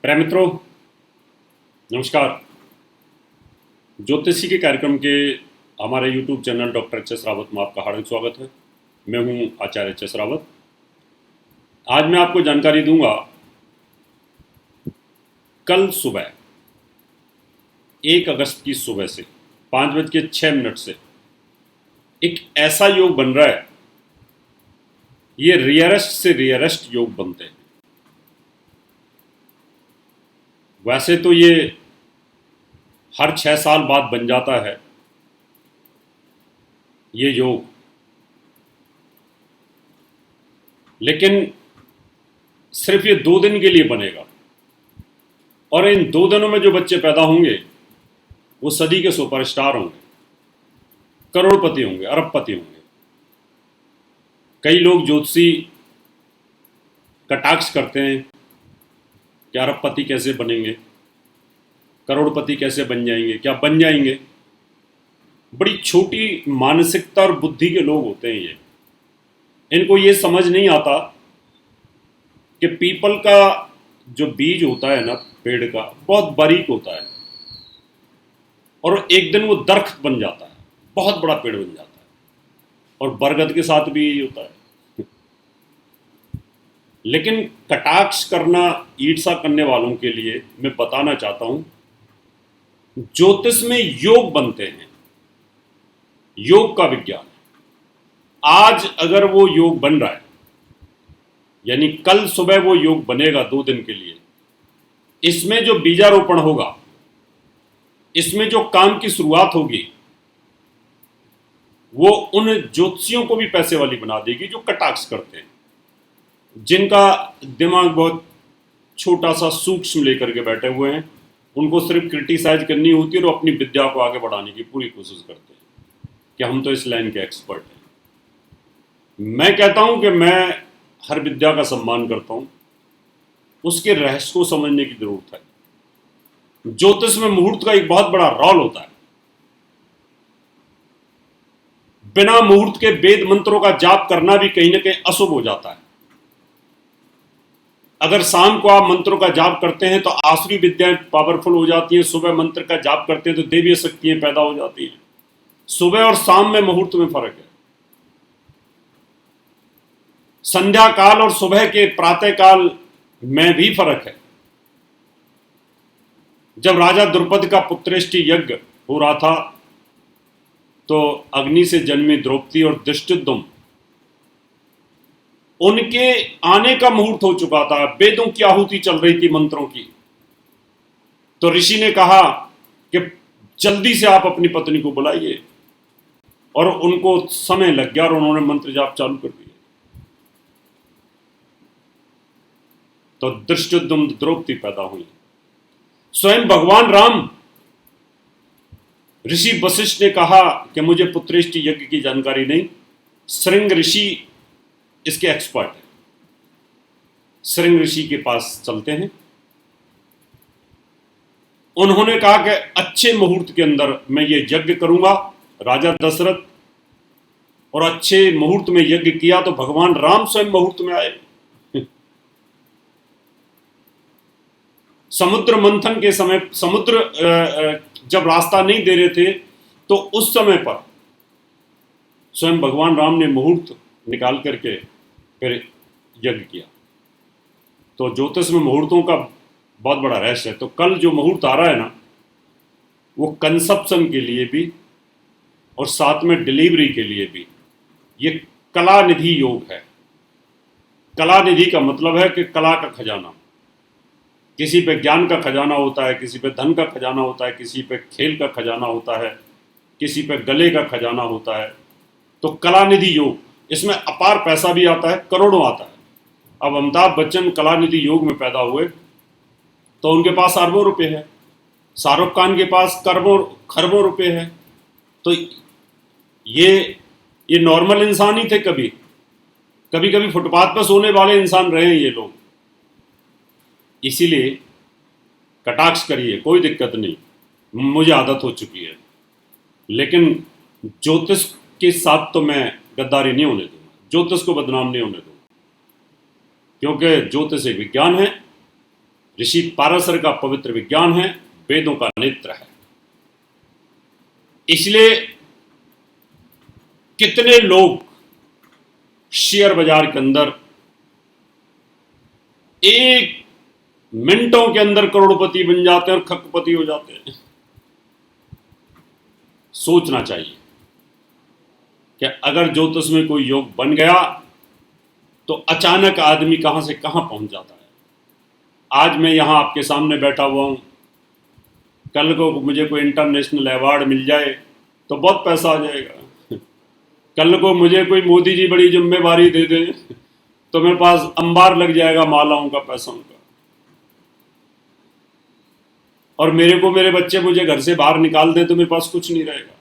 प्रिय मित्रों, नमस्कार। ज्योतिषी के कार्यक्रम के हमारे YouTube channel doctor H S Rawat में आपका हार्दिक स्वागत है। मैं हूं आचार्य एच एस रावत। आज मैं आपको जानकारी दूंगा कल सुबह 1 अगस्त की सुबह से 5:06 से एक ऐसा योग बन रहा है। ये रियरेस्ट से रियरेस्ट योग बनते हैं। वैसे तो ये हर 6 साल बाद बन जाता है ये योग, लेकिन सिर्फ ये 2 दिन के लिए बनेगा और इन 2 दिनों में जो बच्चे पैदा होंगे वो सदी के सुपरस्टार होंगे, करोड़पति होंगे, अरबपति होंगे। कई लोग ज्योतिषी कटाक्ष करते हैं कि अरबपति कैसे बनेंगे, करोड़पति कैसे बन जाएंगे, क्या बन जाएंगे। बड़ी छोटी मानसिकता और बुद्धि के लोग होते हैं ये। इनको ये समझ नहीं आता कि पीपल का जो बीज होता है ना, पेड़ का, बहुत बारीक होता है और एक दिन वो दरख्त बन जाता है, बहुत बड़ा पेड़ बन जाता है। और बरगद के साथ भी यही होता है। लेकिन कटाक्ष करना, ईर्ष्या करने वालों के लिए मैं बताना चाहता हूं, ज्योतिष में योग बनते हैं, योग का विज्ञान। आज अगर वो योग बन रहा है, यानी कल सुबह वो योग बनेगा 2 दिन के लिए, इसमें जो बीजारोपण होगा, इसमें जो काम की शुरुआत होगी, वो उन ज्योतिषियों को भी पैसे वाली बना देगी जो कटाक्ष करते हैं, जिनका दिमाग बहुत छोटा सा सूक्ष्म लेकर के बैठे हुए हैं। उनको सिर्फ क्रिटिसाइज करनी होती है और अपनी विद्या को आगे बढ़ाने की पूरी कोशिश करते हैं कि हम तो इस लाइन के एक्सपर्ट हैं। मैं कहता हूं कि मैं हर विद्या का सम्मान करता हूं, उसके रहस्य को समझने की जरूरत है। ज्योतिष में मुहूर्त का एक बहुत बड़ा रोल होता है। बिना मुहूर्त के वेद मंत्रों का जाप करना भी कहीं ना कहीं अशुभ हो जाता है। अगर शाम को आप मंत्रों का जाप करते हैं तो आसुरी विद्याएं पावरफुल हो जाती हैं। सुबह मंत्र का जाप करते हैं तो देवीय शक्तियां पैदा हो जाती हैं। सुबह और शाम में मुहूर्त में फर्क है। संध्या काल और सुबह के प्रातः काल में भी फर्क है। जब राजा द्रुपद का पुत्रेष्टि यज्ञ हो रहा था तो अग्नि से जन्मी द्रौपदी और धृष्टद्युम्न, उनके आने का मुहूर्त हो चुका था। वेदों की आहुति चल रही थी, मंत्रों की। तो ऋषि ने कहा कि जल्दी से आप अपनी पत्नी को बुलाइए, और उनको समय लग गया और उन्होंने मंत्र जाप चालू कर दिया। तो धृष्टद्युम्न द्रौपदी पैदा हुई। स्वयं भगवान राम, ऋषि वशिष्ठ ने कहा कि मुझे पुत्रेष्टि यज्ञ की जानकारी नहीं, श्रृंग ऋषि इसके एक्सपर्ट है, श्रृंग ऋषि के पास चलते हैं। उन्होंने कहा कि अच्छे मुहूर्त के अंदर मैं ये यज्ञ करूंगा। राजा दशरथ, और अच्छे मुहूर्त में यज्ञ किया तो भगवान राम स्वयं मुहूर्त में आए। समुद्र मंथन के समय, समुद्र जब रास्ता नहीं दे रहे थे तो उस समय पर स्वयं भगवान राम ने मुहूर्त निकाल करके फिर यज्ञ किया। तो ज्योतिष में मुहूर्तों का बहुत बड़ा रहस्य है। तो कल जो मुहूर्त आ रहा है ना, वो कंसेप्शन के लिए भी और साथ में डिलीवरी के लिए भी ये कला निधि योग है। कला निधि का मतलब है कि कला का खजाना। किसी पे ज्ञान का खजाना होता है, किसी पे धन का खजाना होता है, किसी पे खेल का खजाना होता है, किसी पे गले का खजाना होता है। तो कला निधि योग, इसमें अपार पैसा भी आता है, करोड़ों आता है। अब अमिताभ बच्चन कला निधि योग में पैदा हुए तो उनके पास अरबों रुपए है। शाहरुख खान के पास खरबों रुपए है। तो ये नॉर्मल इंसान ही थे। कभी कभी फुटपाथ पर सोने वाले इंसान रहे हैं ये लोग। इसीलिए कटाक्ष करिए, कोई दिक्कत नहीं, मुझे आदत हो चुकी है। लेकिन ज्योतिष के साथ तो मैं गद्दारी नहीं होने दूंगा, ज्योतिष को बदनाम नहीं होने दूंगा, क्योंकि ज्योतिष एक विज्ञान है, ऋषि पाराशर का पवित्र विज्ञान है, वेदों का नेत्र है। इसलिए कितने लोग शेयर बाजार के अंदर एक मिनटों के अंदर करोड़पति बन जाते हैं और खकपति हो जाते हैं। सोचना चाहिए कि अगर ज्योतिष में कोई योग बन गया तो अचानक आदमी कहां से कहां पहुंच जाता है। आज मैं यहां आपके सामने बैठा हुआ हूं, कल को मुझे कोई इंटरनेशनल अवार्ड मिल जाए तो बहुत पैसा आ जाएगा। कल को मुझे कोई मोदी जी बड़ी जिम्मेवारी दे दे तो मेरे पास अंबार लग जाएगा मालाओं का, पैसों का। और मेरे बच्चे मुझे घर से बाहर निकाल दें तो मेरे पास कुछ नहीं रहेगा।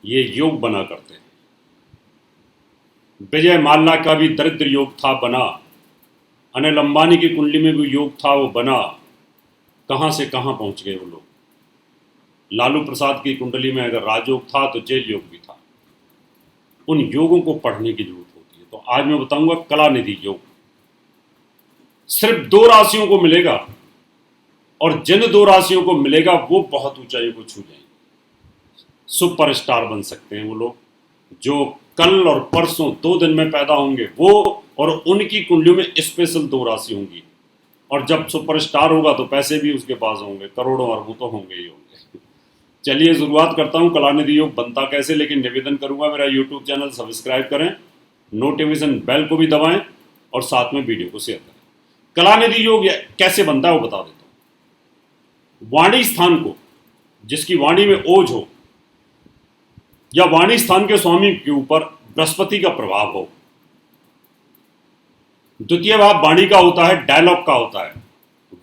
ये योग बना करते हैं। विजय माल्या का भी दरिद्र योग था, बना। अनिल अंबानी की कुंडली में भी योग था, वो बना। कहां से कहां पहुंच गए वो लोग। लालू प्रसाद की कुंडली में अगर राजयोग था तो जेल योग भी था। उन योगों को पढ़ने की जरूरत होती है। तो आज मैं बताऊंगा कलानिधि योग। सिर्फ 2 राशियों को मिलेगा, और जिन 2 राशियों को मिलेगा वो बहुत ऊंचाई को छू जाएंगे, सुपरस्टार बन सकते हैं वो लोग। जो कल और परसों 2 दिन में पैदा होंगे वो, और उनकी कुंडलियों में स्पेशल 2 राशि होंगी। और जब सुपरस्टार होगा तो पैसे भी उसके पास होंगे, करोड़ों अरबों तो होंगे ही होंगे। चलिए शुरुआत करता हूं कलानिधि योग बनता कैसे। लेकिन निवेदन करूंगा मेरा यूट्यूब चैनल सब्सक्राइब करें, नोटिफिकेशन बेल को भी दबाएं और साथ में वीडियो को शेयर करें। कलानिधि योग कैसे बनता है वो बता देता हूं। वाणी स्थान को, जिसकी वाणी में ओज हो या वाणी स्थान के स्वामी के ऊपर बृहस्पति का प्रभाव हो। द्वितीय भाव वाणी का होता है, डायलॉग का होता है,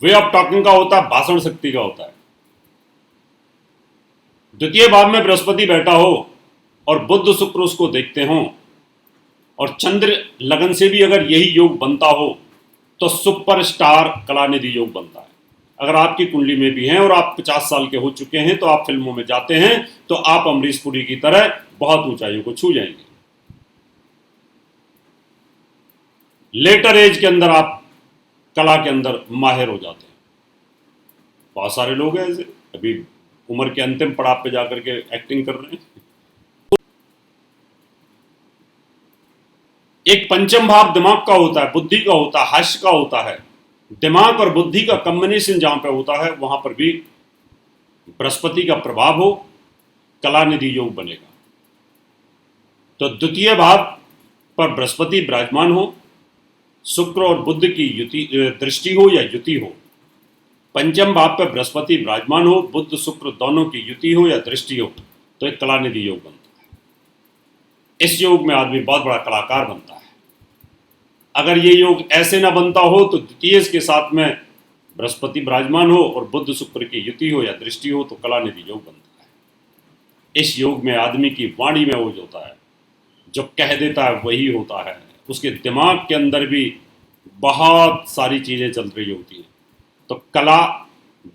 वे ऑफ टॉकिंग का होता है, भाषण शक्ति का होता है। द्वितीय भाव में बृहस्पति बैठा हो और बुध शुक्र उसको देखते हो, और चंद्र लगन से भी अगर यही योग बनता हो तो सुपरस्टार कलानिधि योग बनता है। अगर आपकी कुंडली में भी हैं और आप 50 साल के हो चुके हैं तो आप फिल्मों में जाते हैं तो आप अमरीश पुरी की तरह बहुत ऊंचाइयों को छू जाएंगे। लेटर एज के अंदर आप कला के अंदर माहिर हो जाते हैं। बहुत सारे लोग हैं ऐसे, अभी उम्र के अंतिम पड़ाव पे जाकर के एक्टिंग कर रहे हैं। एक पंचम भाव दिमाग का होता है, बुद्धि का होता है, हास्य का होता है। दिमाग और बुद्धि का कॉम्बिनेशन जहां पे होता है वहां पर भी बृहस्पति का प्रभाव हो, कलानिधि योग बनेगा। तो द्वितीय भाव पर बृहस्पति विराजमान हो, शुक्र और बुध की युति दृष्टि हो या युति हो। पंचम भाव पर बृहस्पति विराजमान हो, बुध शुक्र दोनों की युति हो या दृष्टि हो, तो एक कलानिधि योग बनता है। इस योग में आदमी बहुत बड़ा कलाकार बनता है। अगर ये योग ऐसे ना बनता हो तो द्वितीय के साथ में बृहस्पति विराजमान हो और बुध शुक्र की युति हो या दृष्टि हो तो कलानिधि योग बनता है। इस योग में आदमी की वाणी में ओज होता है, जो कह देता है वही होता है। उसके दिमाग के अंदर भी बहुत सारी चीजें चल रही होती हैं। तो कला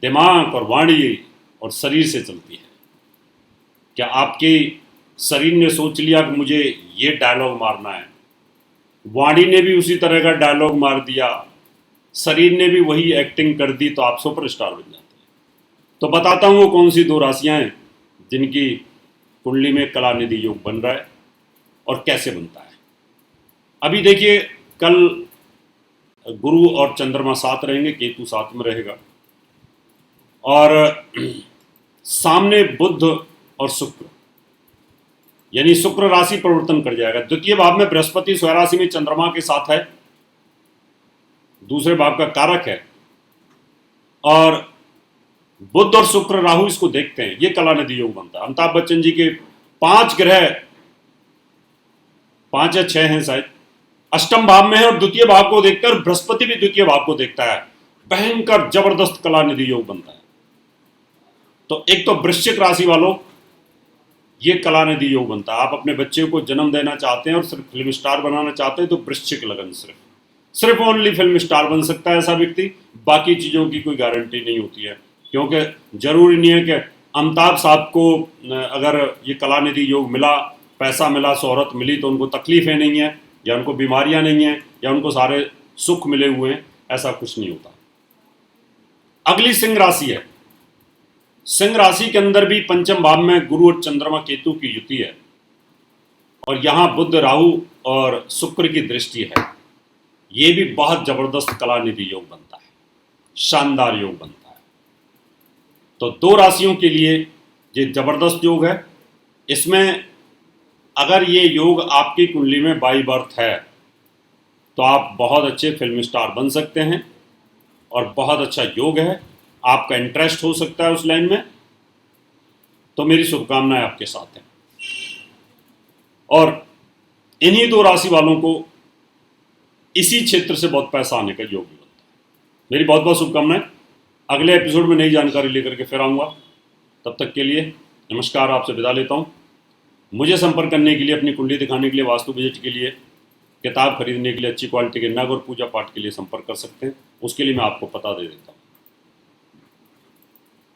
दिमाग और वाणी और शरीर से चलती है। क्या आपके शरीर ने सोच लिया कि मुझे ये डायलॉग मारना है, वाणी ने भी उसी तरह का डायलॉग मार दिया, शरीर ने भी वही एक्टिंग कर दी, तो आप सुपरस्टार बन जाते हैं। तो बताता हूँ वो कौन सी 2 राशियां हैं जिनकी कुंडली में कलानिधि योग बन रहा है और कैसे बनता है। अभी देखिए, कल गुरु और चंद्रमा साथ रहेंगे, केतु साथ में रहेगा, और सामने बुध और शुक्र, यानी शुक्र राशि परिवर्तन कर जाएगा। द्वितीय भाव में बृहस्पति स्वराशि में चंद्रमा के साथ है, दूसरे भाव का कारक है, और बुध और शुक्र राहु इसको देखते हैं। ये कलानिधि योग बनता है। अमिताभ बच्चन जी के 5 ग्रह, 5 या 6 हैं शायद, अष्टम भाव में है और द्वितीय भाव को देखते हैं, और बृहस्पति भी द्वितीय भाव को देखता है। भयंकर जबरदस्त कलानिधि योग बनता है। तो एक तो वृश्चिक राशि वालों, ये कलानिधि योग बनता है। आप अपने बच्चे को जन्म देना चाहते हैं और सिर्फ फिल्म स्टार बनाना चाहते हैं तो वृश्चिक लगन, सिर्फ ओनली फिल्म स्टार बन सकता है ऐसा व्यक्ति। बाकी चीज़ों की कोई गारंटी नहीं होती है, क्योंकि जरूरी नहीं है कि अमिताभ साहब को अगर ये कलानिधि योग मिला, पैसा मिला, शोहरत मिली तो उनको तकलीफें नहीं है, या उनको बीमारियां नहीं हैं, या उनको सारे सुख मिले हुए हैं। ऐसा कुछ नहीं होता। अगली सिंह राशि है। सिंह राशि के अंदर भी पंचम भाव में गुरु और चंद्रमा केतु की युति है और यहां बुध राहु और शुक्र की दृष्टि है। ये भी बहुत जबरदस्त कलानिधि योग बनता है, शानदार योग बनता है। तो 2 राशियों के लिए ये जबरदस्त योग है। इसमें अगर ये योग आपकी कुंडली में बाई बर्थ है तो आप बहुत अच्छे फिल्म स्टार बन सकते हैं और बहुत अच्छा योग है। आपका इंटरेस्ट हो सकता है उस लाइन में, तो मेरी शुभकामनाएं आपके साथ हैं। और इन्हीं 2 राशि वालों को इसी क्षेत्र से बहुत पैसा आने का योग भी बनता है। मेरी बहुत बहुत शुभकामनाएं। अगले एपिसोड में नई जानकारी लेकर के फिर आऊँगा। तब तक के लिए नमस्कार, आपसे विदा लेता हूँ। मुझे संपर्क करने के लिए, अपनी कुंडली दिखाने के लिए, वास्तु विजिट के लिए, किताब खरीदने के लिए, अच्छी क्वालिटी के नग और पूजा पाठ के लिए संपर्क कर सकते हैं। उसके लिए मैं आपको पता दे देता हूँ।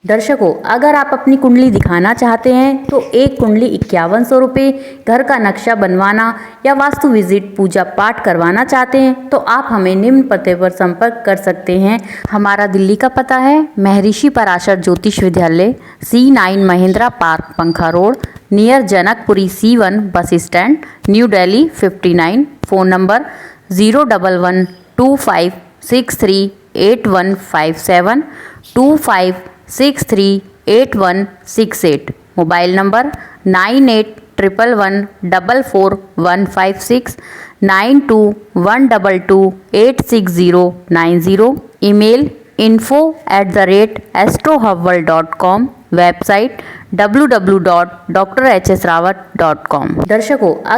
दर्शकों, अगर आप अपनी कुंडली दिखाना चाहते हैं तो एक कुंडली 5100 रुपये, घर का नक्शा बनवाना या वास्तु विजिट पूजा पाठ करवाना चाहते हैं तो आप हमें निम्न पते पर संपर्क कर सकते हैं। हमारा दिल्ली का पता है महर्षि पराशर ज्योतिष विद्यालय, C9 महिंद्रा पार्क, पंखा road, near Janakpuri C1 bus stand, new Delhi 59। Phone number 01125638157 25638168। Mobile number 9811144156 9212286090। Email info@astrohubworld.com। Website www.drhsrawat.com। दर्शकों, अगर